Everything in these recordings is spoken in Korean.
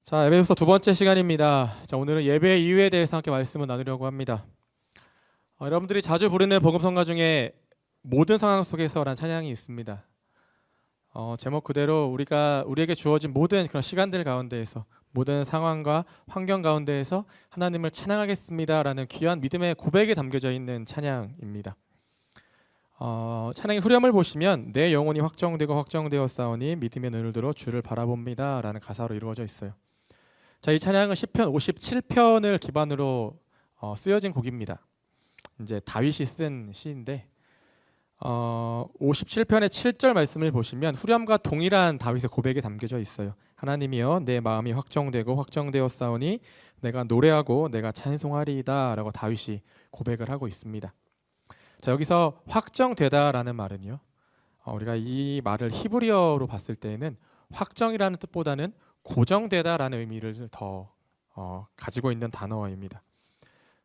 자, 에베소서 두 번째 시간입니다. 자, 오늘은 예배 이유에 대해서 함께 말씀을 나누려고 합니다. 여러분들이 자주 부르는 복음성가 중에 모든 상황 속에서라는 찬양이 있습니다. 제목 그대로 우리에게 주어진 모든 그런 시간들 가운데에서, 모든 상황과 환경 가운데에서 하나님을 찬양하겠습니다라는 귀한 믿음의 고백이 담겨져 있는 찬양입니다. 찬양의 후렴을 보시면 내 영혼이 확정되고 확정되었사오니 믿음의 눈을 들어 주를 바라봅니다 라는 가사로 이루어져 있어요. 자, 이 찬양은 시편 57편을 기반으로 쓰여진 곡입니다. 이제 다윗이 쓴 시인데 57편의 7절 말씀을 보시면 후렴과 동일한 다윗의 고백이 담겨져 있어요. 하나님이여 내 마음이 확정되고 확정되었사오니 내가 노래하고 내가 찬송하리이다 라고 다윗이 고백을 하고 있습니다. 자, 여기서 확정되다라는 말은요, 우리가 이 말을 히브리어로 봤을 때에는 확정이라는 뜻보다는 고정되다라는 의미를 더 가지고 있는 단어입니다.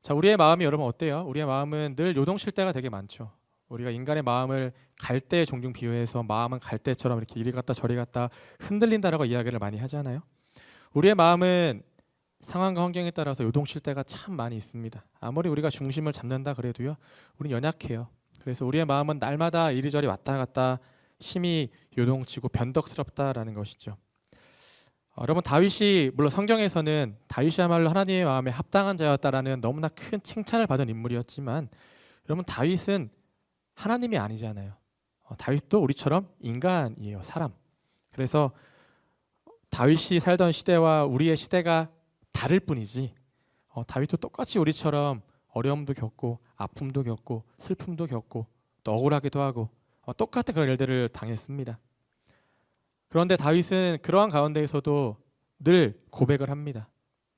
자, 우리의 마음이 여러분 어때요? 우리의 마음은 늘 요동칠 때가 되게 많죠. 우리가 인간의 마음을 갈대에 종종 비유해서 마음은 갈대처럼 이렇게 이리 갔다 저리 갔다 흔들린다라고 이야기를 많이 하잖아요. 우리의 마음은 상황과 환경에 따라서 요동칠 때가 참 많이 있습니다. 아무리 우리가 중심을 잡는다 그래도요, 우리는 연약해요. 그래서 우리의 마음은 날마다 이리저리 왔다 갔다 심히 요동치고 변덕스럽다라는 것이죠. 여러분, 다윗이 물론 성경에서는 다윗이야말로 하나님의 마음에 합당한 자였다라는 너무나 큰 칭찬을 받은 인물이었지만, 여러분, 다윗은 하나님이 아니잖아요. 다윗도 우리처럼 인간이에요. 사람. 그래서 다윗이 살던 시대와 우리의 시대가 다를 뿐이지, 다윗도 똑같이 우리처럼 어려움도 겪고 아픔도 겪고 슬픔도 겪고 또 억울하기도 하고 똑같은 그런 일들을 당했습니다. 그런데 다윗은 그러한 가운데에서도 늘 고백을 합니다.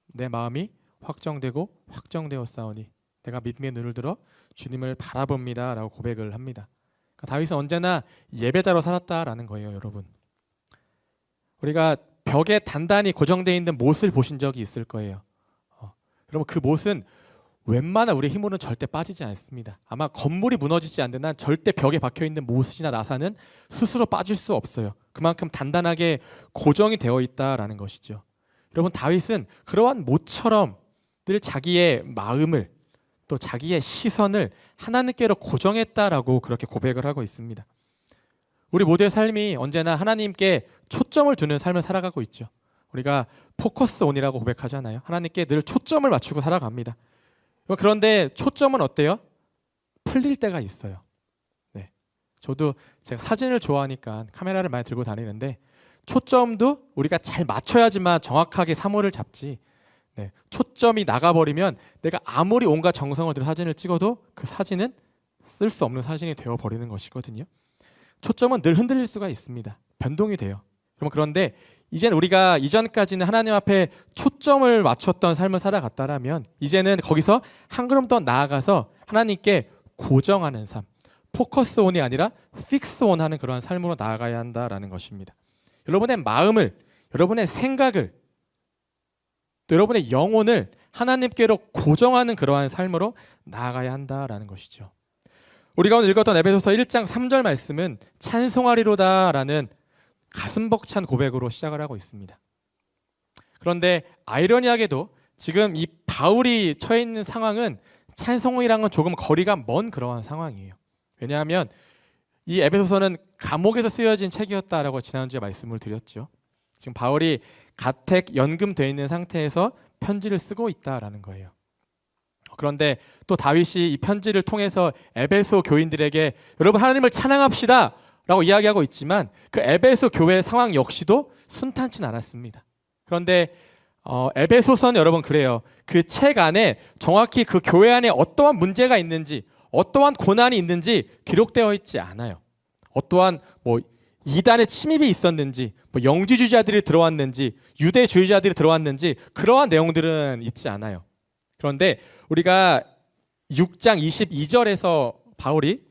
내 마음이 확정되고 확정되었사오니 내가 믿음의 눈을 들어 주님을 바라봅니다 라고 고백을 합니다. 그러니까 다윗은 언제나 예배자로 살았다라는 거예요. 여러분, 우리가 벽에 단단히 고정되어 있는 못을 보신 적이 있을 거예요. 여러분, 그 못은 웬만한 우리의 힘으로는 절대 빠지지 않습니다. 아마 건물이 무너지지 않는 한 절대 벽에 박혀있는 못이나 나사는 스스로 빠질 수 없어요. 그만큼 단단하게 고정이 되어 있다라는 것이죠. 여러분, 다윗은 그러한 못처럼 늘 자기의 마음을 또 자기의 시선을 하나님께로 고정했다라고 그렇게 고백을 하고 있습니다. 우리 모두의 삶이 언제나 하나님께 초점을 두는 삶을 살아가고 있죠. 우리가 포커스 온이라고 고백하잖아요. 하나님께 늘 초점을 맞추고 살아갑니다. 그런데 초점은 어때요? 풀릴 때가 있어요. 네, 저도 제가 사진을 좋아하니까 카메라를 많이 들고 다니는데 초점도 우리가 잘 맞춰야지만 정확하게 사물을 잡지, 초점이 나가버리면 내가 아무리 온갖 정성을 들여 사진을 찍어도 그 사진은 쓸 수 없는 사진이 되어버리는 것이거든요. 초점은 늘 흔들릴 수가 있습니다. 변동이 돼요. 그런데 이제는 우리가 이전까지는 하나님 앞에 초점을 맞췄던 삶을 살아갔다라면 이제는 거기서 한 걸음 더 나아가서 하나님께 고정하는 삶, 포커스 온이 아니라 픽스 온 하는 그러한 삶으로 나아가야 한다라는 것입니다. 여러분의 마음을, 여러분의 생각을, 또 여러분의 영혼을 하나님께로 고정하는 그러한 삶으로 나아가야 한다라는 것이죠. 우리가 오늘 읽었던 에베소서 1장 3절 말씀은 찬송하리로다라는 가슴 벅찬 고백으로 시작을 하고 있습니다. 그런데 아이러니하게도 지금 이 바울이 처해 있는 상황은 찬송이랑은 조금 거리가 먼 그러한 상황이에요. 왜냐하면 이 에베소서는 감옥에서 쓰여진 책이었다라고 지난주에 말씀을 드렸죠. 지금 바울이 가택 연금되어 있는 상태에서 편지를 쓰고 있다라는 거예요. 그런데 또 다윗이 이 편지를 통해서 에베소 교인들에게 여러분 하나님을 찬양합시다 라고 이야기하고 있지만 그 에베소 교회의 상황 역시도 순탄치 않았습니다. 그런데 에베소서는 여러분 그래요. 그 책 안에 정확히 그 교회 안에 어떠한 문제가 있는지, 어떠한 고난이 있는지 기록되어 있지 않아요. 어떠한 이단의 침입이 있었는지, 영지주의자들이 들어왔는지, 유대주의자들이 들어왔는지 그러한 내용들은 있지 않아요. 그런데 우리가 6장 22절에서 바울이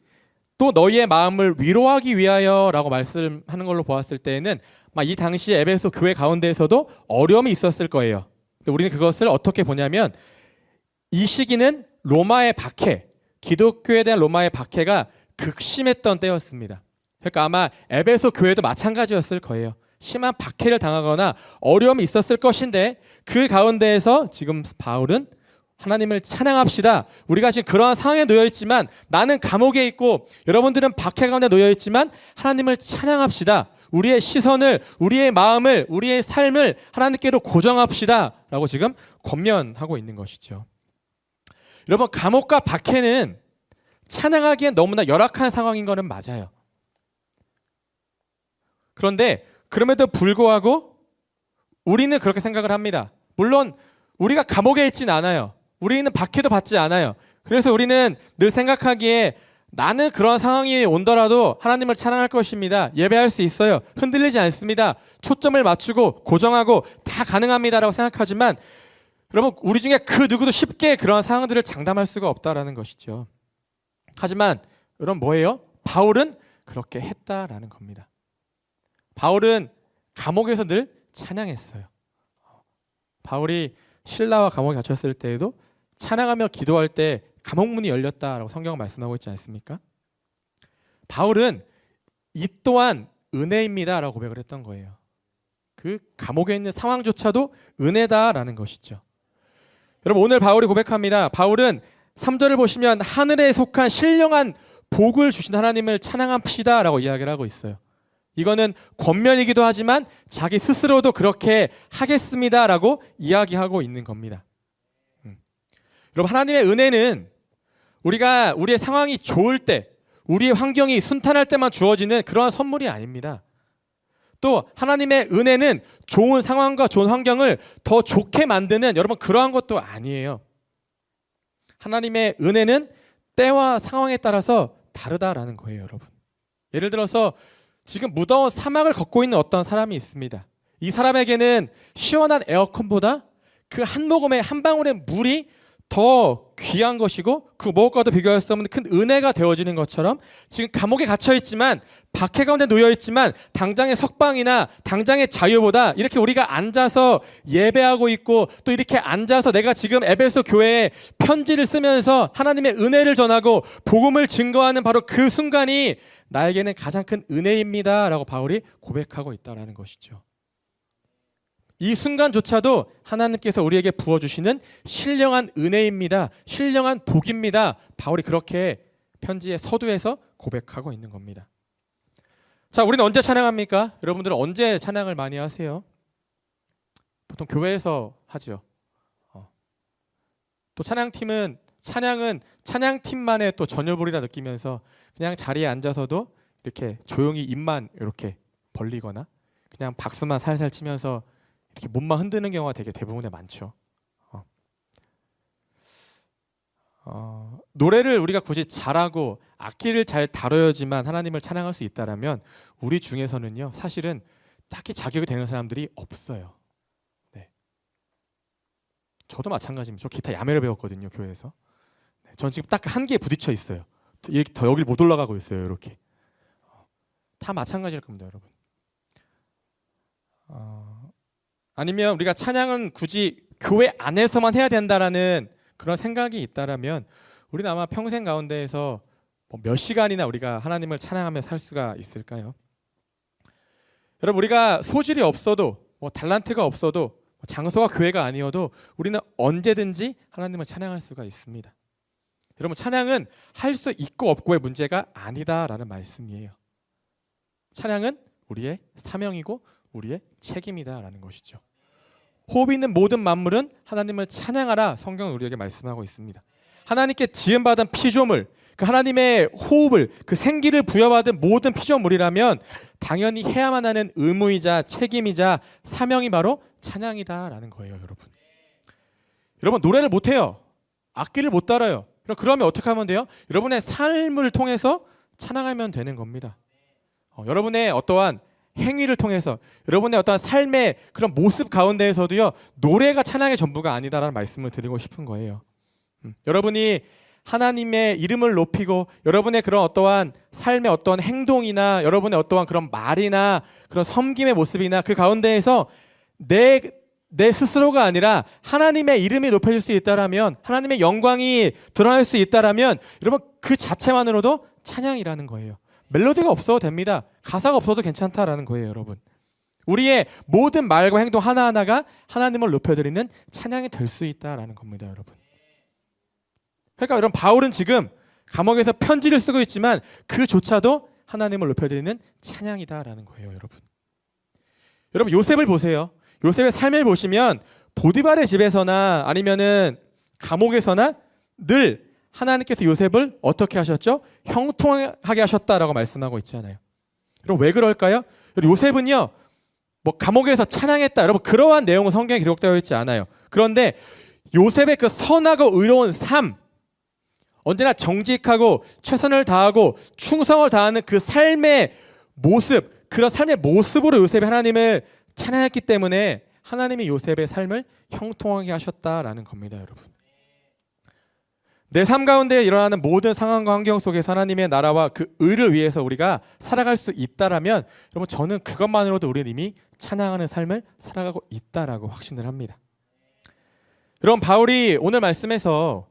또 너희의 마음을 위로하기 위하여라고 말씀하는 걸로 보았을 때에는 이 당시 에베소 교회 가운데에서도 어려움이 있었을 거예요. 우리는 그것을 어떻게 보냐면 이 시기는 로마의 박해, 기독교에 대한 로마의 박해가 극심했던 때였습니다. 그러니까 아마 에베소 교회도 마찬가지였을 거예요. 심한 박해를 당하거나 어려움이 있었을 것인데 그 가운데에서 지금 바울은 하나님을 찬양합시다. 우리가 지금 그러한 상황에 놓여 있지만 나는 감옥에 있고 여러분들은 박해 가운데 놓여 있지만 하나님을 찬양합시다. 우리의 시선을, 우리의 마음을, 우리의 삶을 하나님께로 고정합시다 라고 지금 권면하고 있는 것이죠. 여러분, 감옥과 박해는 찬양하기엔 너무나 열악한 상황인 것은 맞아요. 그런데 그럼에도 불구하고 우리는 그렇게 생각을 합니다. 물론 우리가 감옥에 있진 않아요. 우리는 박해도 받지 않아요. 그래서 우리는 늘 생각하기에 나는 그런 상황이 온더라도 하나님을 찬양할 것입니다. 예배할 수 있어요. 흔들리지 않습니다. 초점을 맞추고 고정하고 다 가능합니다라고 생각하지만 여러분, 우리 중에 그 누구도 쉽게 그런 상황들을 장담할 수가 없다라는 것이죠. 하지만 여러분, 뭐예요? 바울은 그렇게 했다라는 겁니다. 바울은 감옥에서 늘 찬양했어요. 바울이 신라와 감옥에 갇혔을 때에도 찬양하며 기도할 때 감옥문이 열렸다라고 성경은 말씀하고 있지 않습니까? 바울은 이 또한 은혜입니다라고 고백을 했던 거예요. 그 감옥에 있는 상황조차도 은혜다라는 것이죠. 여러분, 오늘 바울이 고백합니다. 바울은 3절을 보시면 하늘에 속한 신령한 복을 주신 하나님을 찬양합시다 라고 이야기를 하고 있어요. 이거는 권면이기도 하지만 자기 스스로도 그렇게 하겠습니다 라고 이야기하고 있는 겁니다. 여러분, 하나님의 은혜는 우리가 우리의 상황이 좋을 때, 우리의 환경이 순탄할 때만 주어지는 그러한 선물이 아닙니다. 또 하나님의 은혜는 좋은 상황과 좋은 환경을 더 좋게 만드는 여러분 그러한 것도 아니에요. 하나님의 은혜는 때와 상황에 따라서 다르다라는 거예요, 여러분. 예를 들어서 지금 무더운 사막을 걷고 있는 어떤 사람이 있습니다. 이 사람에게는 시원한 에어컨보다 그 한 모금의 한 방울의 물이 더 귀한 것이고 그 무엇과도 비교할 수 없는 큰 은혜가 되어지는 것처럼 지금 감옥에 갇혀 있지만 박해 가운데 놓여 있지만 당장의 석방이나 당장의 자유보다 이렇게 우리가 앉아서 예배하고 있고 또 이렇게 앉아서 내가 지금 에베소 교회에 편지를 쓰면서 하나님의 은혜를 전하고 복음을 증거하는 바로 그 순간이 나에게는 가장 큰 은혜입니다 라고 바울이 고백하고 있다는 것이죠. 이 순간조차도 하나님께서 우리에게 부어주시는 신령한 은혜입니다. 신령한 복입니다. 바울이 그렇게 편지의 서두에서 고백하고 있는 겁니다. 자, 우리는 언제 찬양합니까? 여러분들은 언제 찬양을 많이 하세요? 보통 교회에서 하죠. 또 찬양은 찬양팀만의 또 전유불이라 느끼면서 그냥 자리에 앉아서도 이렇게 조용히 입만 이렇게 벌리거나 그냥 박수만 살살 치면서 이렇게 몸만 흔드는 경우가 되게 대부분에 많죠. 노래를 우리가 굳이 잘하고 악기를 잘 다뤄야지만 하나님을 찬양할 수 있다라면 우리 중에서는요 사실은 딱히 자격이 되는 사람들이 없어요. 네. 저도 마찬가지입니다. 저 기타 야매로 배웠거든요, 교회에서. 네. 전 지금 딱 한 개에 부딪혀 있어요. 더 여길 못 올라가고 있어요, 이렇게. 다 마찬가지일 겁니다, 여러분. 아니면 우리가 찬양은 굳이 교회 안에서만 해야 된다라는 그런 생각이 있다라면 우리는 아마 평생 가운데에서 몇 시간이나 우리가 하나님을 찬양하며 살 수가 있을까요? 여러분, 우리가 소질이 없어도 달란트가 없어도 장소가 교회가 아니어도 우리는 언제든지 하나님을 찬양할 수가 있습니다. 여러분, 찬양은 할 수 있고 없고의 문제가 아니다라는 말씀이에요. 찬양은 우리의 사명이고 우리의 책임이다라는 것이죠. 호흡 있는 모든 만물은 하나님을 찬양하라 성경은 우리에게 말씀하고 있습니다. 하나님께 지음받은 피조물, 그 하나님의 호흡을, 그 생기를 부여받은 모든 피조물이라면 당연히 해야만 하는 의무이자 책임이자 사명이 바로 찬양이다라는 거예요, 여러분. 여러분, 노래를 못해요. 악기를 못 다뤄요. 그러면 어떻게 하면 돼요? 여러분의 삶을 통해서 찬양하면 되는 겁니다. 여러분의 어떠한 행위를 통해서 여러분의 어떤 삶의 그런 모습 가운데에서도요 노래가 찬양의 전부가 아니다라는 말씀을 드리고 싶은 거예요. 여러분이 하나님의 이름을 높이고 여러분의 그런 어떠한 삶의 어떠한 행동이나 여러분의 어떠한 그런 말이나 그런 섬김의 모습이나 그 가운데에서 내 스스로가 아니라 하나님의 이름이 높여질 수 있다라면 하나님의 영광이 드러날 수 있다라면 여러분 그 자체만으로도 찬양이라는 거예요. 멜로디가 없어도 됩니다. 가사가 없어도 괜찮다라는 거예요, 여러분. 우리의 모든 말과 행동 하나하나가 하나님을 높여드리는 찬양이 될 수 있다라는 겁니다, 여러분. 그러니까 여러분, 바울은 지금 감옥에서 편지를 쓰고 있지만 그조차도 하나님을 높여드리는 찬양이다라는 거예요, 여러분. 여러분, 요셉을 보세요. 요셉의 삶을 보시면 보디발의 집에서나 아니면은 감옥에서나 늘 하나님께서 요셉을 어떻게 하셨죠? 형통하게 하셨다라고 말씀하고 있잖아요. 여러분, 왜 그럴까요? 요셉은요, 뭐 감옥에서 찬양했다, 여러분, 그러한 내용은 성경에 기록되어 있지 않아요. 그런데 요셉의 그 선하고 의로운 삶, 언제나 정직하고 최선을 다하고 충성을 다하는 그 삶의 모습, 그런 삶의 모습으로 요셉이 하나님을 찬양했기 때문에 하나님이 요셉의 삶을 형통하게 하셨다라는 겁니다, 여러분. 내 삶 가운데 일어나는 모든 상황과 환경 속에서 하나님의 나라와 그 의를 위해서 우리가 살아갈 수 있다라면, 여러분, 저는 그것만으로도 우리는 이미 찬양하는 삶을 살아가고 있다라고 확신을 합니다. 여러분, 바울이 오늘 말씀에서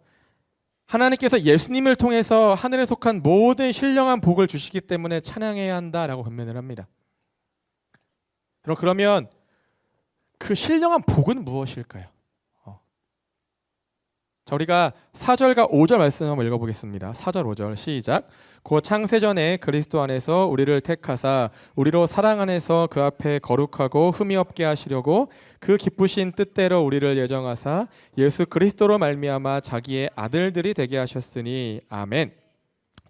하나님께서 예수님을 통해서 하늘에 속한 모든 신령한 복을 주시기 때문에 찬양해야 한다라고 권면을 합니다. 그러면 그 신령한 복은 무엇일까요? 자, 우리가 4절과 5절 말씀 한번 읽어보겠습니다. 4절 5절 시작. 곧 창세전에 그리스도 안에서 우리를 택하사 우리로 사랑 안에서 그 앞에 거룩하고 흠이 없게 하시려고 그 기쁘신 뜻대로 우리를 예정하사 예수 그리스도로 말미암아 자기의 아들들이 되게 하셨으니 아멘.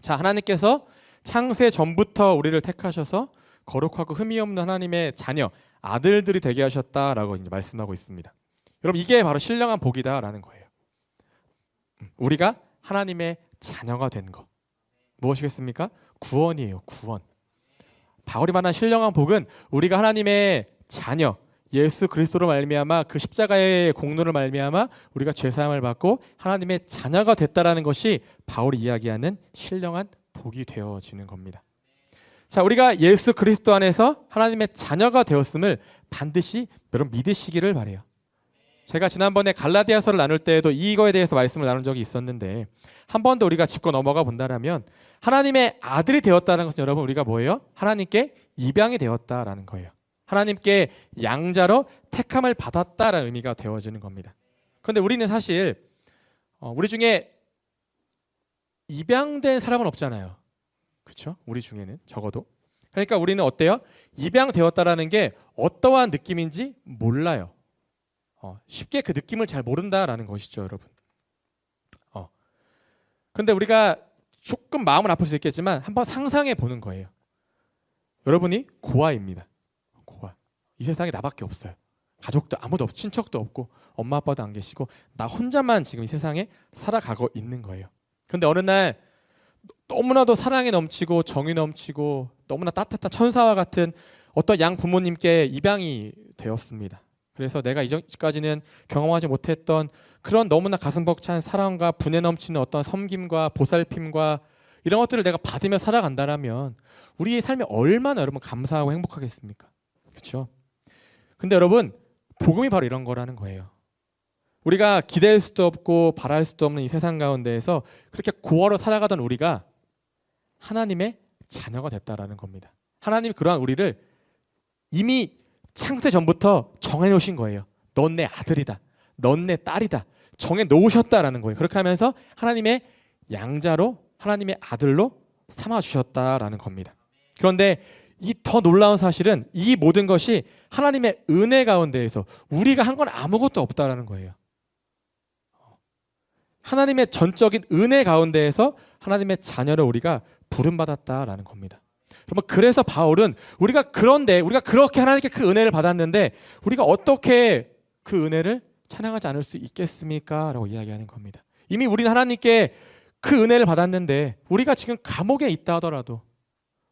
자, 하나님께서 창세 전부터 우리를 택하셔서 거룩하고 흠이 없는 하나님의 자녀, 아들들이 되게 하셨다라고 이제 말씀하고 있습니다. 여러분, 이게 바로 신령한 복이다라는 거예요. 우리가 하나님의 자녀가 된 것, 무엇이겠습니까? 구원이에요. 구원. 바울이 말한 신령한 복은 우리가 하나님의 자녀, 예수 그리스도로 말미암아 그 십자가의 공로를 말미암아 우리가 죄사함을 받고 하나님의 자녀가 됐다라는 것이 바울이 이야기하는 신령한 복이 되어지는 겁니다. 자, 우리가 예수 그리스도 안에서 하나님의 자녀가 되었음을 반드시 여러분 믿으시기를 바라요. 제가 지난번에 갈라디아서를 나눌 때에도 이거에 대해서 말씀을 나눈 적이 있었는데, 한 번 더 우리가 짚고 넘어가 본다면 하나님의 아들이 되었다는 것은 여러분, 우리가 뭐예요? 하나님께 입양이 되었다라는 거예요. 하나님께 양자로 택함을 받았다라는 의미가 되어지는 겁니다. 그런데 우리는 사실 우리 중에 입양된 사람은 없잖아요. 그렇죠? 우리 중에는 적어도. 그러니까 우리는 어때요? 입양되었다라는 게 어떠한 느낌인지 몰라요. 쉽게 그 느낌을 잘 모른다라는 것이죠, 여러분. 근데 우리가 조금 마음은 아플 수 있겠지만 한번 상상해 보는 거예요. 여러분이 고아입니다. 고아. 이 세상에 나밖에 없어요. 가족도 아무도 없고 친척도 없고 엄마 아빠도 안 계시고 나 혼자만 지금 이 세상에 살아가고 있는 거예요. 근데 어느 날 너무나도 사랑이 넘치고 정이 넘치고 너무나 따뜻한 천사와 같은 어떤 양 부모님께 입양이 되었습니다. 그래서 내가 이전까지는 경험하지 못했던 그런 너무나 가슴 벅찬 사랑과 분에 넘치는 어떤 섬김과 보살핌과 이런 것들을 내가 받으며 살아간다면 우리의 삶이 얼마나 여러분 감사하고 행복하겠습니까? 그렇죠? 근데 여러분, 복음이 바로 이런 거라는 거예요. 우리가 기댈 수도 없고 바랄 수도 없는 이 세상 가운데에서 그렇게 고아로 살아가던 우리가 하나님의 자녀가 됐다라는 겁니다. 하나님이 그러한 우리를 이미 창세 전부터 정해놓으신 거예요. 넌 내 아들이다. 넌 내 딸이다. 정해놓으셨다라는 거예요. 그렇게 하면서 하나님의 양자로 하나님의 아들로 삼아주셨다라는 겁니다. 그런데 이 더 놀라운 사실은 이 모든 것이 하나님의 은혜 가운데에서 우리가 한 건 아무것도 없다라는 거예요. 하나님의 전적인 은혜 가운데에서 하나님의 자녀로 우리가 부름받았다라는 겁니다. 여러분, 그래서 바울은 우리가 그렇게 하나님께 그 은혜를 받았는데 우리가 어떻게 그 은혜를 찬양하지 않을 수 있겠습니까? 라고 이야기하는 겁니다. 이미 우리는 하나님께 그 은혜를 받았는데 우리가 지금 감옥에 있다 하더라도,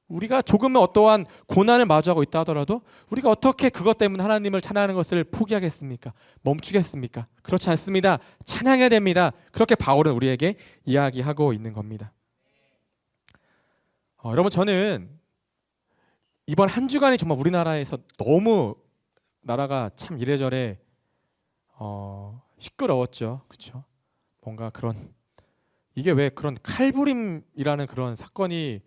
우리가 조금은 어떠한 고난을 마주하고 있다 하더라도 우리가 어떻게 그것 때문에 하나님을 찬양하는 것을 포기하겠습니까? 멈추겠습니까? 그렇지 않습니다. 찬양해야 됩니다. 그렇게 바울은 우리에게 이야기하고 있는 겁니다. 여러분, 저는 이번 한 주간이 정말 우리나라에서 너무 나라가 참 이래저래 시끄러웠죠. 그렇죠? 뭔가 그런, 이게 왜 그런 칼부림이라는 그런 사건이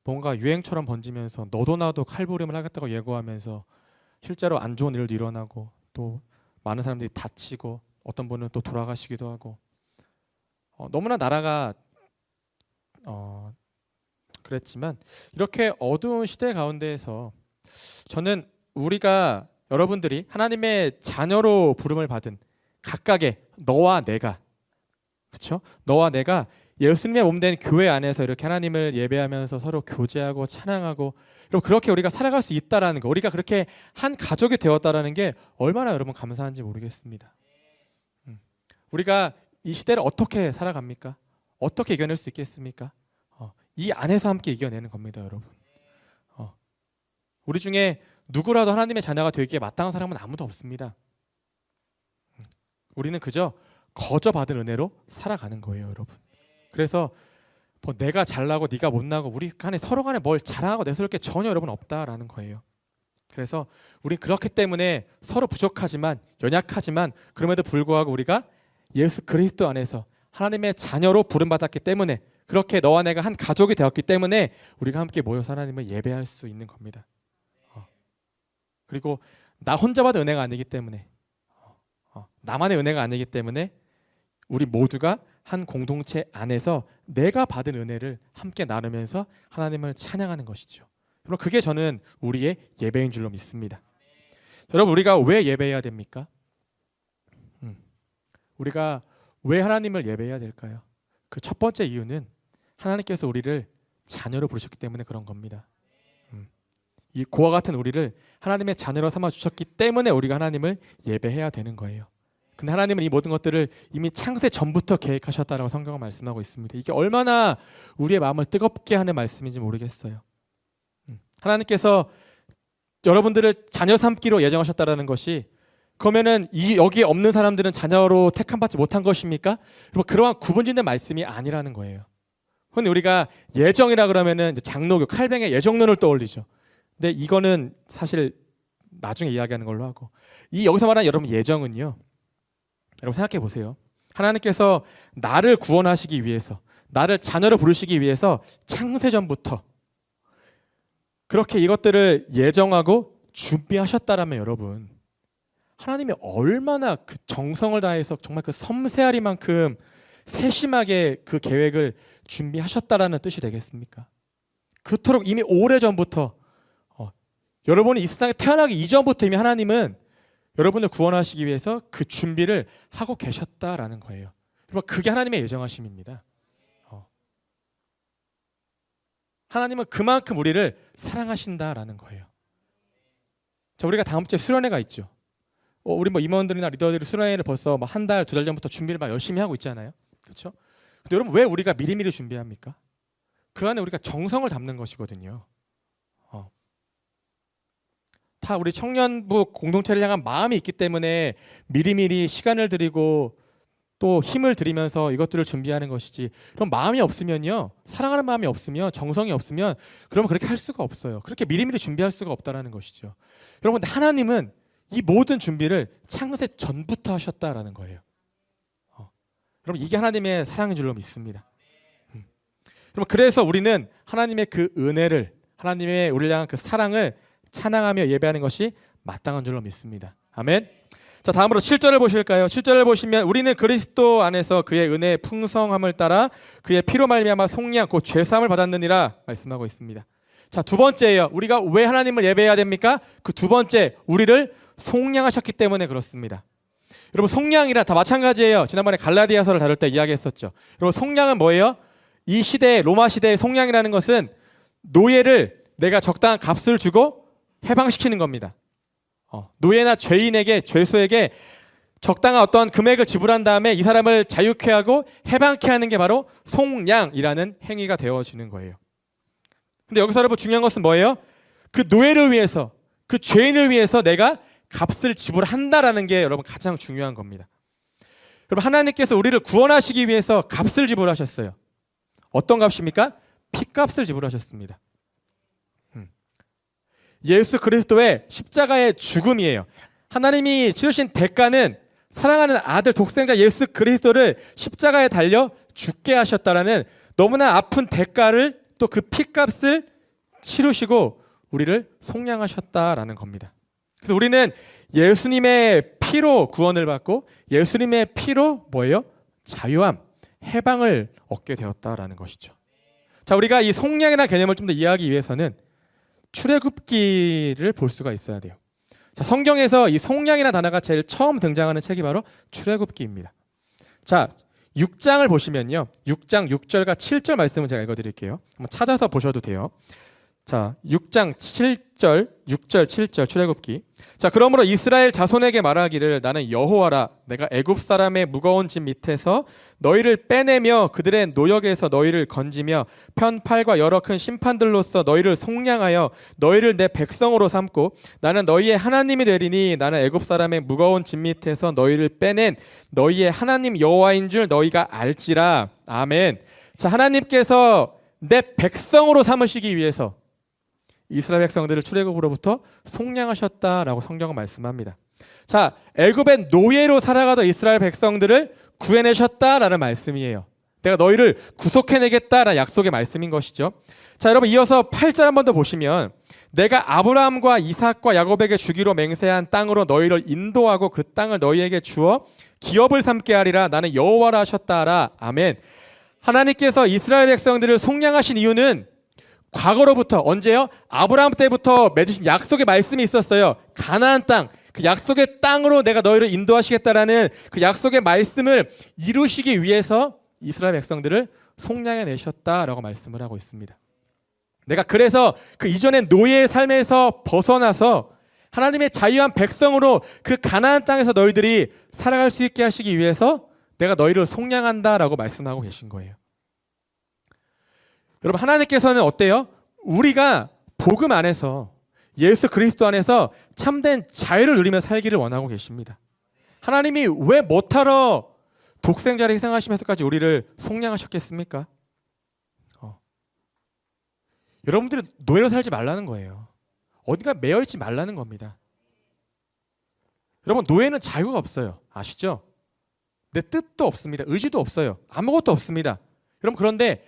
뭔가 유행처럼 번지면서 너도 나도 칼부림을 하겠다고 예고하면서 실제로 안 좋은 일도 일어나고 또 많은 사람들이 다치고 어떤 분은 또 돌아가시기도 하고 너무나 나라가 그랬지만 이렇게 어두운 시대 가운데에서 저는 우리가 여러분들이 하나님의 자녀로 부름을 받은 각각의 너와 내가 그렇죠? 너와 내가 예수님의 몸된 교회 안에서 이렇게 하나님을 예배하면서 서로 교제하고 찬양하고 그리고 그렇게 우리가 살아갈 수 있다라는 거, 우리가 그렇게 한 가족이 되었다라는 게 얼마나 여러분 감사한지 모르겠습니다. 우리가 이 시대를 어떻게 살아갑니까? 어떻게 이겨낼 수 있겠습니까? 이 안에서 함께 이겨내는 겁니다, 여러분. 우리 중에 누구라도 하나님의 자녀가 되기에 마땅한 사람은 아무도 없습니다. 우리는 그저 거저 받은 은혜로 살아가는 거예요, 여러분. 그래서 뭐 내가 잘나고 네가 못나고 우리 간에 서로 간에 뭘 자랑하고 내세울 게 전혀 여러분 없다라는 거예요. 그래서 우린 그렇기 때문에 서로 부족하지만 연약하지만 그럼에도 불구하고 우리가 예수 그리스도 안에서 하나님의 자녀로 부름받았기 때문에 그렇게 너와 내가 한 가족이 되었기 때문에 우리가 함께 모여서 하나님을 예배할 수 있는 겁니다. 그리고 나 혼자 받은 은혜가 아니기 때문에 나만의 은혜가 아니기 때문에 우리 모두가 한 공동체 안에서 내가 받은 은혜를 함께 나누면서 하나님을 찬양하는 것이죠. 여러분 그게 저는 우리의 예배인 줄로 믿습니다. 여러분 우리가 왜 예배해야 됩니까? 우리가 왜 하나님을 예배해야 될까요? 그 첫 번째 이유는 하나님께서 우리를 자녀로 부르셨기 때문에 그런 겁니다. 이 고와 같은 우리를 하나님의 자녀로 삼아 주셨기 때문에 우리가 하나님을 예배해야 되는 거예요. 근데 하나님은 이 모든 것들을 이미 창세 전부터 계획하셨다라고 성경은 말씀하고 있습니다. 이게 얼마나 우리의 마음을 뜨겁게 하는 말씀인지 모르겠어요. 하나님께서 여러분들을 자녀 삼기로 예정하셨다라는 것이 그러면은 여기에 없는 사람들은 자녀로 택함받지 못한 것입니까? 그러한 구분짓는 말씀이 아니라는 거예요. 근데 우리가 예정이라 그러면은 이제 장로교 칼뱅의 예정론을 떠올리죠. 근데 이거는 사실 나중에 이야기하는 걸로 하고 여기서 말하는 여러분 예정은요. 여러분 생각해 보세요. 하나님께서 나를 구원하시기 위해서 나를 자녀로 부르시기 위해서 창세전부터 그렇게 이것들을 예정하고 준비하셨다라면 여러분 하나님이 얼마나 그 정성을 다해서 정말 그 섬세하리만큼 세심하게 그 계획을 준비하셨다라는 뜻이 되겠습니까? 그토록 이미 오래전부터 여러분이 이 세상에 태어나기 이전부터 이미 하나님은 여러분을 구원하시기 위해서 그 준비를 하고 계셨다라는 거예요. 그게 하나님의 예정하심입니다. 하나님은 그만큼 우리를 사랑하신다라는 거예요. 자, 우리가 다음 주에 수련회가 있죠. 우리 임원들이나 리더들이 수련회를 벌써 한 달, 두 달 전부터 준비를 막 열심히 하고 있잖아요. 그렇죠? 근데 여러분 왜 우리가 미리미리 준비합니까? 그 안에 우리가 정성을 담는 것이거든요. 다 우리 청년부 공동체를 향한 마음이 있기 때문에 미리미리 시간을 들이고 또 힘을 들이면서 이것들을 준비하는 것이지 그럼 마음이 없으면요 사랑하는 마음이 없으면 정성이 없으면 그러면 그렇게 할 수가 없어요. 그렇게 미리미리 준비할 수가 없다라는 것이죠. 여러분 근데 하나님은 이 모든 준비를 창세 전부터 하셨다라는 거예요. 여러분 이게 하나님의 사랑인 줄로 믿습니다. 여러분 그래서 우리는 하나님의 그 은혜를 하나님의 우리를 향한 그 사랑을 찬양하며 예배하는 것이 마땅한 줄로 믿습니다. 아멘. 자 다음으로 7절을 보실까요? 7절을 보시면 우리는 그리스도 안에서 그의 은혜의 풍성함을 따라 그의 피로 말미암아 속량 곧 죄사함을 받았느니라 말씀하고 있습니다. 자 두 번째예요. 우리가 왜 하나님을 예배해야 됩니까? 그 두 번째 우리를 속량하셨기 때문에 그렇습니다. 여러분 속량이란 다 마찬가지예요. 지난번에 갈라디아서를 다룰 때 이야기했었죠. 여러분 속량은 뭐예요? 이 시대 로마 시대의 속량이라는 것은 노예를 내가 적당한 값을 주고 해방시키는 겁니다. 노예나 죄인에게 죄수에게 적당한 어떤 금액을 지불한 다음에 이 사람을 자유케 하고 해방케 하는 게 바로 속량이라는 행위가 되어지는 거예요. 근데 여기서 여러분 중요한 것은 뭐예요? 그 노예를 위해서 그 죄인을 위해서 내가 값을 지불한다라는 게 여러분 가장 중요한 겁니다. 여러분 하나님께서 우리를 구원하시기 위해서 값을 지불하셨어요. 어떤 값입니까? 피값을 지불하셨습니다. 예수 그리스도의 십자가의 죽음이에요. 하나님이 치르신 대가는 사랑하는 아들 독생자 예수 그리스도를 십자가에 달려 죽게 하셨다라는 너무나 아픈 대가를 또 그 피값을 치르시고 우리를 속량하셨다라는 겁니다. 그래서 우리는 예수님의 피로 구원을 받고 예수님의 피로 뭐예요? 자유함, 해방을 얻게 되었다라는 것이죠. 자, 우리가 이 속량이라는 개념을 좀 더 이해하기 위해서는 출애굽기를 볼 수가 있어야 돼요. 자, 성경에서 이 속량이라는 단어가 제일 처음 등장하는 책이 바로 출애굽기입니다. 자, 6장을 보시면요, 6장 6절과 7절 말씀을 제가 읽어드릴게요. 한번 찾아서 보셔도 돼요. 자, 6장 7절, 6절, 7절 출애굽기. 자, 그러므로 이스라엘 자손에게 말하기를 나는 여호와라. 내가 애굽 사람의 무거운 짐 밑에서 너희를 빼내며 그들의 노역에서 너희를 건지며 편팔과 여러 큰 심판들로서 너희를 속량하여 너희를 내 백성으로 삼고 나는 너희의 하나님이 되리니 나는 애굽 사람의 무거운 짐 밑에서 너희를 빼낸 너희의 하나님 여호와인 줄 너희가 알지라. 아멘. 자, 하나님께서 내 백성으로 삼으시기 위해서 이스라엘 백성들을 출애굽으로부터 속량하셨다라고 성경은 말씀합니다. 자, 애굽의 노예로 살아가던 이스라엘 백성들을 구해내셨다라는 말씀이에요. 내가 너희를 구속해내겠다라는 약속의 말씀인 것이죠. 자, 여러분 이어서 8절 한 번 더 보시면 내가 아브라함과 이삭과 야곱에게 주기로 맹세한 땅으로 너희를 인도하고 그 땅을 너희에게 주어 기업을 삼게 하리라. 나는 여호와라 하셨다라. 아멘. 하나님께서 이스라엘 백성들을 속량하신 이유는 과거로부터 언제요? 아브라함 때부터 맺으신 약속의 말씀이 있었어요. 가나안 땅, 그 약속의 땅으로 내가 너희를 인도하시겠다라는 그 약속의 말씀을 이루시기 위해서 이스라엘 백성들을 속량해 내셨다라고 말씀을 하고 있습니다. 내가 그래서 그 이전의 노예의 삶에서 벗어나서 하나님의 자유한 백성으로 그 가나안 땅에서 너희들이 살아갈 수 있게 하시기 위해서 내가 너희를 속량한다라고 말씀하고 계신 거예요. 여러분, 하나님께서는 어때요? 우리가 복음 안에서 예수 그리스도 안에서 참된 자유를 누리며 살기를 원하고 계십니다. 하나님이 왜 못하러 독생자를 희생하시면서까지 우리를 속량하셨겠습니까? 여러분들이 노예로 살지 말라는 거예요. 어디가 매여있지 말라는 겁니다. 여러분, 노예는 자유가 없어요. 아시죠? 내 뜻도 없습니다. 의지도 없어요. 아무것도 없습니다. 여러분, 그런데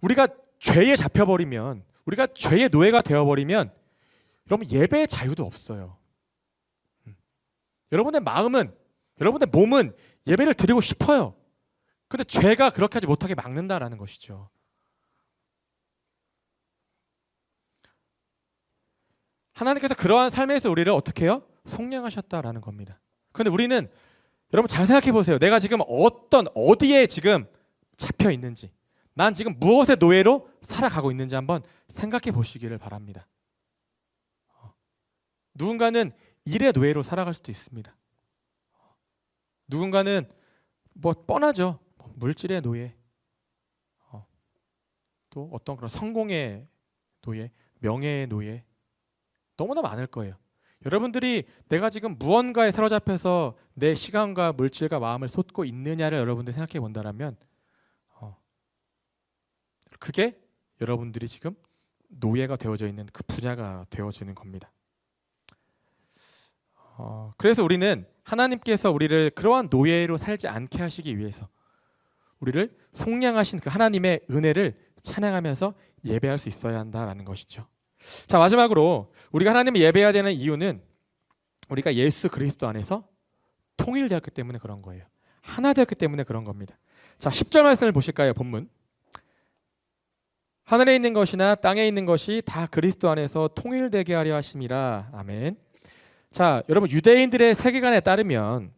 우리가 죄에 잡혀버리면, 우리가 죄의 노예가 되어버리면 여러분 예배의 자유도 없어요. 여러분의 마음은, 여러분의 몸은 예배를 드리고 싶어요. 근데 죄가 그렇게 하지 못하게 막는다라는 것이죠. 하나님께서 그러한 삶에서 우리를 어떻게 해요? 속량하셨다라는 겁니다. 그런데 우리는, 여러분 잘 생각해 보세요. 내가 지금 어디에 지금 잡혀 있는지, 난 지금 무엇의 노예로 살아가고 있는지 한번 생각해 보시기를 바랍니다. 누군가는 일의 노예로 살아갈 수도 있습니다. 누군가는 뭐 뻔하죠. 물질의 노예, 또 어떤 그런 성공의 노예, 명예의 노예, 너무나 많을 거예요. 여러분들이 내가 지금 무언가에 사로잡혀서 내 시간과 물질과 마음을 쏟고 있느냐를 여러분들이 생각해 본다면 그게 여러분들이 지금 노예가 되어져 있는 그 분야가 되어지는 겁니다. 그래서 우리는 하나님께서 우리를 그러한 노예로 살지 않게 하시기 위해서 우리를 속량하신 그 하나님의 은혜를 찬양하면서 예배할 수 있어야 한다라는 것이죠. 자, 마지막으로 우리가 하나님을 예배해야 되는 이유는 우리가 예수 그리스도 안에서 통일되었기 때문에 그런 거예요. 하나 되었기 때문에 그런 겁니다. 자, 10절 말씀을 보실까요? 본문. 하늘에 있는 것이나 땅에 있는 것이 다 그리스도 안에서 통일되게 하려 하심이라. 아멘. 자, 여러분 유대인들의 세계관에 따르면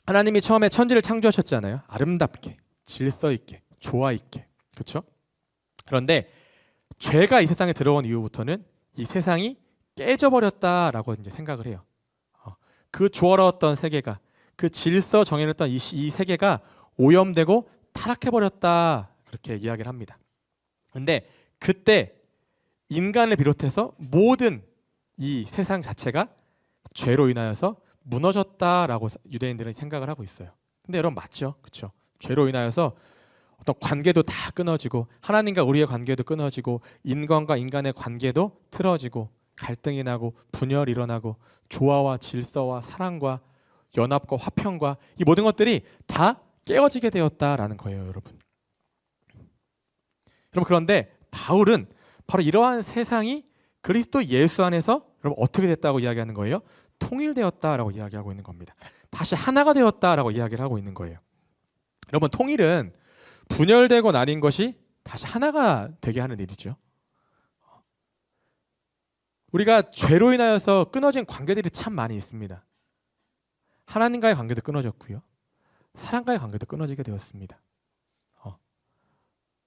하나님이 처음에 천지를 창조하셨잖아요. 아름답게, 질서 있게, 조화 있게, 그렇죠? 그런데 죄가 이 세상에 들어온 이후부터는 이 세상이 깨져버렸다라고 이제 생각을 해요. 그 조화로웠던 세계가, 그 질서 정해놨던 이 세계가 오염되고 타락해버렸다, 그렇게 이야기를 합니다. 근데 그때 인간을 비롯해서 모든 이 세상 자체가 죄로 인하여서 무너졌다라고 유대인들은 생각을 하고 있어요. 근데 여러분 맞죠? 그렇죠? 죄로 인하여서 어떤 관계도 다 끊어지고 하나님과 우리의 관계도 끊어지고 인간과 인간의 관계도 틀어지고 갈등이 나고 분열이 일어나고 조화와 질서와 사랑과 연합과 화평과 이 모든 것들이 다 깨어지게 되었다라는 거예요, 여러분. 여러분, 그런데 바울은 바로 이러한 세상이 그리스도 예수 안에서 여러분 어떻게 됐다고 이야기하는 거예요? 통일되었다라고 이야기하고 있는 겁니다. 다시 하나가 되었다라고 이야기를 하고 있는 거예요. 여러분, 통일은 분열되고 나뉜 것이 다시 하나가 되게 하는 일이죠. 우리가 죄로 인하여서 끊어진 관계들이 참 많이 있습니다. 하나님과의 관계도 끊어졌고요. 사람과의 관계도 끊어지게 되었습니다.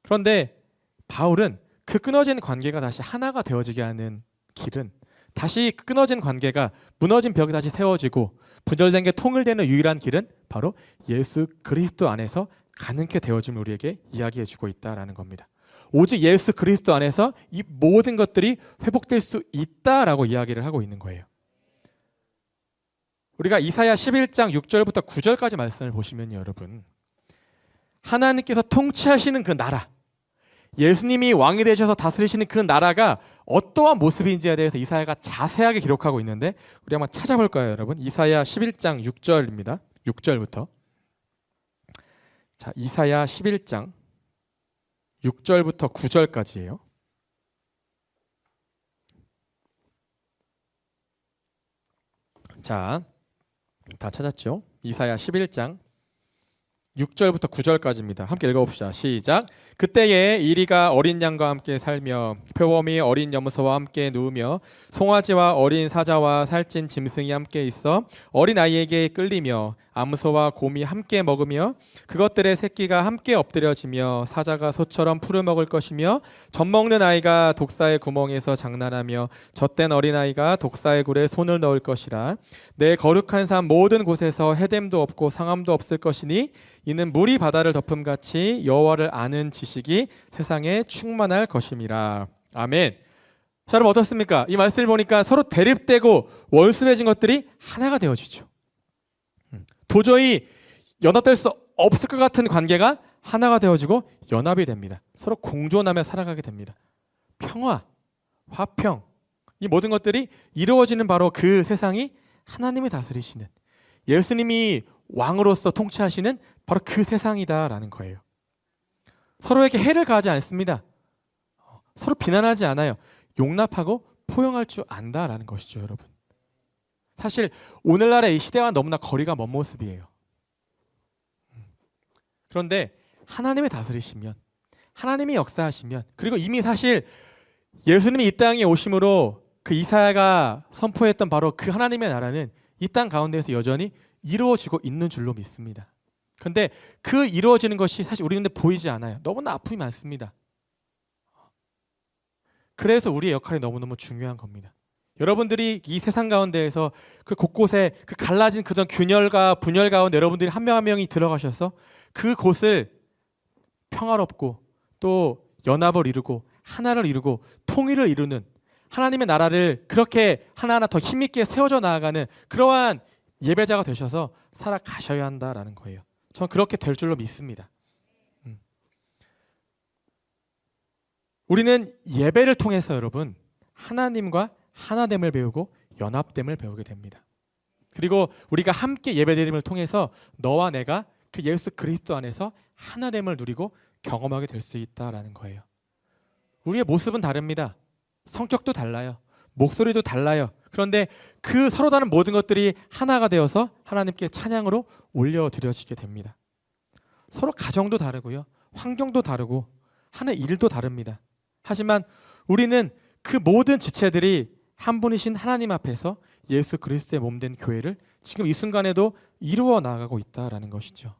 그런데 바울은 그 끊어진 관계가 다시 하나가 되어지게 하는 길은, 다시 그 끊어진 관계가, 무너진 벽이 다시 세워지고 분열된 게 통일되는 유일한 길은 바로 예수 그리스도 안에서 가능케 되어짐을 우리에게 이야기해 주고 있다라는 겁니다. 오직 예수 그리스도 안에서 이 모든 것들이 회복될 수 있다라고 이야기를 하고 있는 거예요. 우리가 이사야 11장 6절부터 9절까지 말씀을 보시면 여러분, 하나님께서 통치하시는 그 나라, 예수님이 왕이 되셔서 다스리시는 그 나라가 어떠한 모습인지에 대해서 이사야가 자세하게 기록하고 있는데, 우리 한번 찾아볼까요, 여러분? 이사야 11장 6절입니다. 6절부터. 자, 이사야 11장 6절부터 9절까지예요. 자, 다 찾았죠? 이사야 11장 6절부터 9절까지입니다. 함께 읽어봅시다. 시작. 그때에 이리가 어린 양과 함께 살며 표범이 어린 염소와 함께 누우며 송아지와 어린 사자와 살찐 짐승이 함께 있어 어린 아이에게 끌리며 암소와 곰이 함께 먹으며 그것들의 새끼가 함께 엎드려지며 사자가 소처럼 풀을 먹을 것이며 젖먹는 아이가 독사의 구멍에서 장난하며 젖된 어린아이가 독사의 굴에 손을 넣을 것이라. 내 거룩한 산 모든 곳에서 해됨도 없고 상함도 없을 것이니 이는 물이 바다를 덮음같이 여호와를 아는 지식이 세상에 충만할 것임이라. 아멘. 자, 여러분 어떻습니까? 이 말씀을 보니까 서로 대립되고 원수해진 것들이 하나가 되어지죠. 도저히 연합될 수 없을 것 같은 관계가 하나가 되어지고 연합이 됩니다. 서로 공존하며 살아가게 됩니다. 평화, 화평, 이 모든 것들이 이루어지는 바로 그 세상이 하나님이 다스리시는, 예수님이 왕으로서 통치하시는 바로 그 세상이다라는 거예요. 서로에게 해를 가하지 않습니다. 서로 비난하지 않아요. 용납하고 포용할 줄 안다라는 것이죠, 여러분. 사실 오늘날의 이 시대와 너무나 거리가 먼 모습이에요. 그런데 하나님이 다스리시면, 하나님이 역사하시면, 그리고 이미 사실 예수님이 이 땅에 오심으로 그 이사야가 선포했던 바로 그 하나님의 나라는 이 땅 가운데에서 여전히 이루어지고 있는 줄로 믿습니다. 그런데 그 이루어지는 것이 사실 우리 눈에 보이지 않아요. 너무나 아픔이 많습니다. 그래서 우리의 역할이 너무너무 중요한 겁니다. 여러분들이 이 세상 가운데에서 그 곳곳에 그 갈라진 그런 균열과 분열 가운데 여러분들이 한 명 한 명이 들어가셔서 그곳을 평화롭고 또 연합을 이루고 하나를 이루고 통일을 이루는, 하나님의 나라를 그렇게 하나하나 더 힘있게 세워져 나아가는 그러한 예배자가 되셔서 살아가셔야 한다라는 거예요. 저는 그렇게 될 줄로 믿습니다. 우리는 예배를 통해서 여러분 하나님과 하나됨을 배우고 연합됨을 배우게 됩니다. 그리고 우리가 함께 예배드림을 통해서 너와 내가 그 예수 그리스도 안에서 하나됨을 누리고 경험하게 될 수 있다라는 거예요. 우리의 모습은 다릅니다. 성격도 달라요. 목소리도 달라요. 그런데 그 서로 다른 모든 것들이 하나가 되어서 하나님께 찬양으로 올려드려지게 됩니다. 서로 가정도 다르고요. 환경도 다르고 하는 일도 다릅니다. 하지만 우리는 그 모든 지체들이 한 분이신 하나님 앞에서 예수 그리스도의 몸된 교회를 지금 이 순간에도 이루어 나가고 있다라는 것이죠.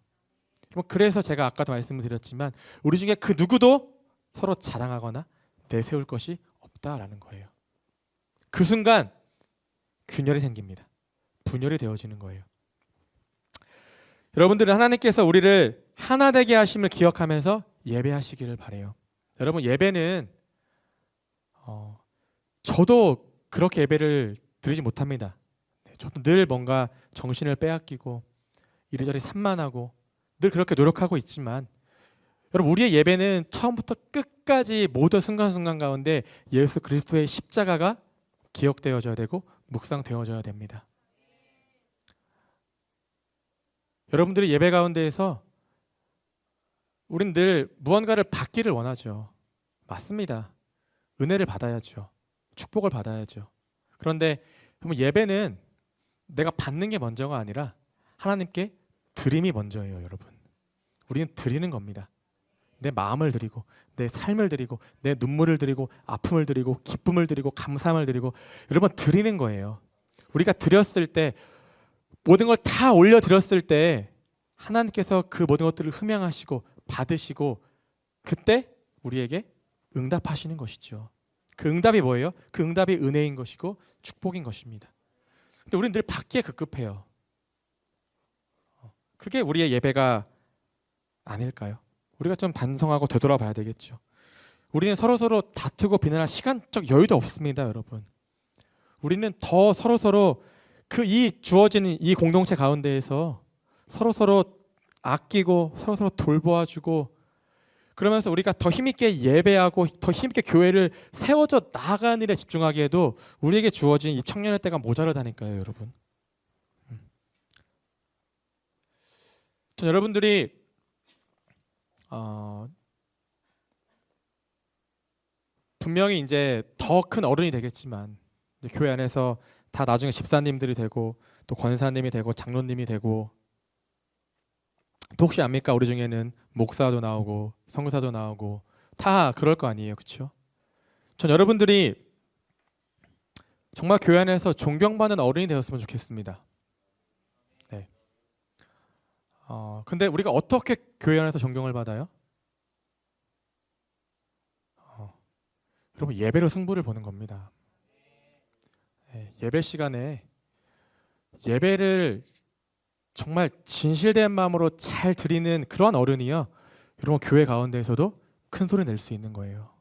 그래서 제가 아까도 말씀을 드렸지만 우리 중에 그 누구도 서로 자랑하거나 내세울 것이 없다라는 거예요. 그 순간 균열이 생깁니다. 분열이 되어지는 거예요. 여러분들은 하나님께서 우리를 하나 되게 하심을 기억하면서 예배하시기를 바라요. 여러분, 예배는 저도 그렇게 예배를 드리지 못합니다. 저도 늘 뭔가 정신을 빼앗기고 이리저리 산만하고 늘 그렇게 노력하고 있지만, 여러분, 우리의 예배는 처음부터 끝까지 모든 순간순간 가운데 예수 그리스도의 십자가가 기억되어져야 되고 묵상되어져야 됩니다. 여러분들이 예배 가운데에서 우린 늘 무언가를 받기를 원하죠. 맞습니다. 은혜를 받아야죠. 축복을 받아야죠. 그런데 예배는 내가 받는 게 먼저가 아니라 하나님께 드림이 먼저예요, 여러분. 우리는 드리는 겁니다. 내 마음을 드리고, 내 삶을 드리고, 내 눈물을 드리고, 아픔을 드리고, 기쁨을 드리고, 감사함을 드리고, 여러분 드리는 거예요. 우리가 드렸을 때, 모든 걸 다 올려드렸을 때 하나님께서 그 모든 것들을 흠양하시고 받으시고 그때 우리에게 응답하시는 것이죠. 그 응답이 뭐예요? 그 응답이 은혜인 것이고 축복인 것입니다. 근데 우리는 늘 받기에 급급해요. 그게 우리의 예배가 아닐까요? 우리가 좀 반성하고 되돌아봐야 되겠죠. 우리는 서로서로 다투고 비난할 시간적 여유도 없습니다, 여러분. 우리는 더 서로서로 그 이 주어지는 이 공동체 가운데에서 서로서로 아끼고 서로서로 돌보아주고 그러면서 우리가 더 힘있게 예배하고 더 힘있게 교회를 세워져 나아가는 일에 집중하기에도 우리에게 주어진 이 청년의 때가 모자라다니까요, 여러분. 전 여러분들이 분명히 이제 더 큰 어른이 되겠지만 이제 교회 안에서 다 나중에 집사님들이 되고 또 권사님이 되고 장로님이 되고 또 혹시 압니까? 우리 중에는 목사도 나오고 성사도 나오고 다 그럴 거 아니에요, 그렇죠? 전 여러분들이 정말 교회 안에서 존경받는 어른이 되었으면 좋겠습니다. 네. 근데 우리가 어떻게 교회 안에서 존경을 받아요? 여러분 예배로 승부를 보는 겁니다. 예배 시간에 예배를 정말 진실된 마음으로 잘 드리는 그런 어른이요, 여러분 교회 가운데에서도 큰 소리 낼 수 있는 거예요.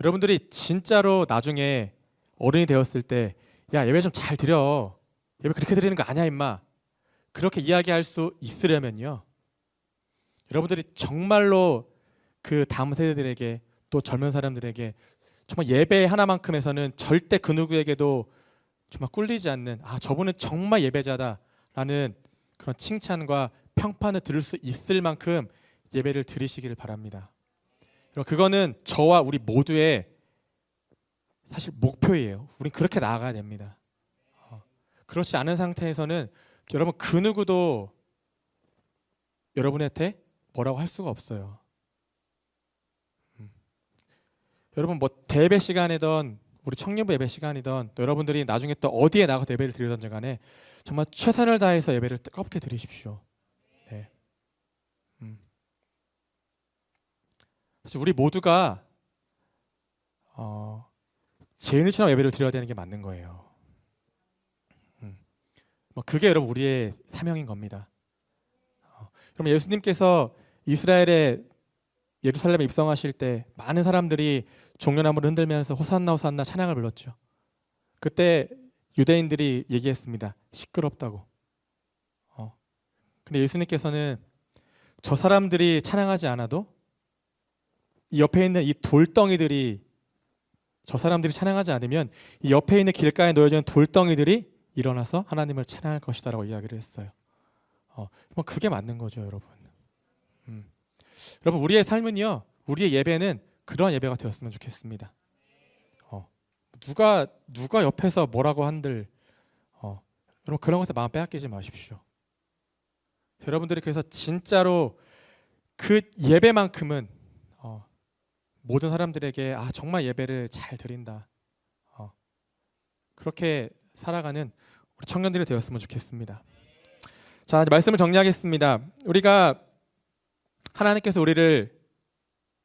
여러분들이 진짜로 나중에 어른이 되었을 때 야 예배 좀 잘 드려, 예배 그렇게 드리는 거 아니야 임마, 그렇게 이야기할 수 있으려면요, 여러분들이 정말로 그 다음 세대들에게 또 젊은 사람들에게 정말 예배 하나만큼에서는 절대 그 누구에게도 정말 꿀리지 않는 저분은 정말 예배자다라는 그런 칭찬과 평판을 들을 수 있을 만큼 예배를 드리시기를 바랍니다. 그거는 저와 우리 모두의 사실 목표예요. 우린 그렇게 나아가야 됩니다. 그렇지 않은 상태에서는 여러분 그 누구도 여러분한테 뭐라고 할 수가 없어요. 여러분 뭐 대예배 시간이든 우리 청년부 예배 시간이든 또 여러분들이 나중에 또 어디에 나가서 예배를 드리든지 간에 정말 최선을 다해서 예배를 뜨겁게 드리십시오. 네. 사실 우리 모두가 제인처럼 예배를 드려야 되는 게 맞는 거예요. 그게 여러분 우리의 사명인 겁니다. 그럼 예수님께서 이스라엘의 예루살렘에 입성하실 때 많은 사람들이 종려나무를 흔들면서 호산나 호산나 찬양을 불렀죠. 그때 유대인들이 얘기했습니다. 시끄럽다고. 근데 예수님께서는 저 사람들이 찬양하지 않아도 이 옆에 있는 이 돌덩이들이, 저 사람들이 찬양하지 않으면 이 옆에 있는 길가에 놓여진 돌덩이들이 일어나서 하나님을 찬양할 것이다 라고 이야기를 했어요. 그게 맞는 거죠, 여러분. 여러분 우리의 삶은요, 우리의 예배는 그러한 예배가 되었으면 좋겠습니다. 누가 옆에서 뭐라고 한들 여러분 그런 것에 마음 빼앗기지 마십시오. 여러분들이 그래서 진짜로 그 예배만큼은 모든 사람들에게 정말 예배를 잘 드린다, 그렇게 살아가는 우리 청년들이 되었으면 좋겠습니다. 자, 말씀을 정리하겠습니다. 우리가 하나님께서 우리를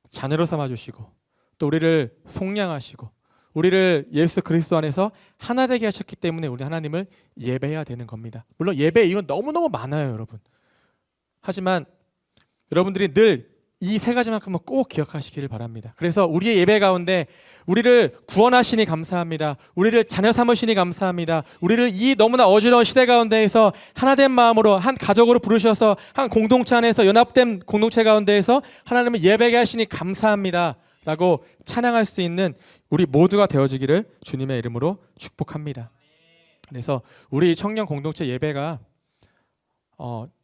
자녀로 삼아주시고 또 우리를 속량하시고 우리를 예수 그리스도 안에서 하나 되게 하셨기 때문에 우리 하나님을 예배해야 되는 겁니다. 물론 예배의 이유는 너무너무 많아요, 여러분. 하지만 여러분들이 늘 이 세 가지만큼은 꼭 기억하시기를 바랍니다. 그래서 우리의 예배 가운데 우리를 구원하시니 감사합니다. 우리를 자녀 삼으시니 감사합니다. 우리를 이 너무나 어지러운 시대 가운데에서 하나된 마음으로 한 가족으로 부르셔서 한 공동체 안에서 연합된 공동체 가운데에서 하나님을 예배하게 하시니 감사합니다 라고 찬양할 수 있는 우리 모두가 되어지기를 주님의 이름으로 축복합니다. 그래서 우리 청년 공동체 예배가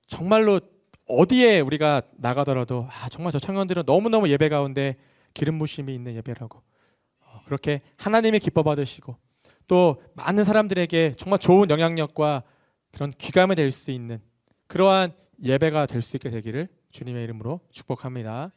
정말로 어디에 우리가 나가더라도 정말 저 청년들은 너무너무 예배 가운데 기름 부심이 있는 예배라고 그렇게 하나님이 기뻐 받으시고 또 많은 사람들에게 정말 좋은 영향력과 그런 귀감이 될 수 있는 그러한 예배가 될 수 있게 되기를 주님의 이름으로 축복합니다.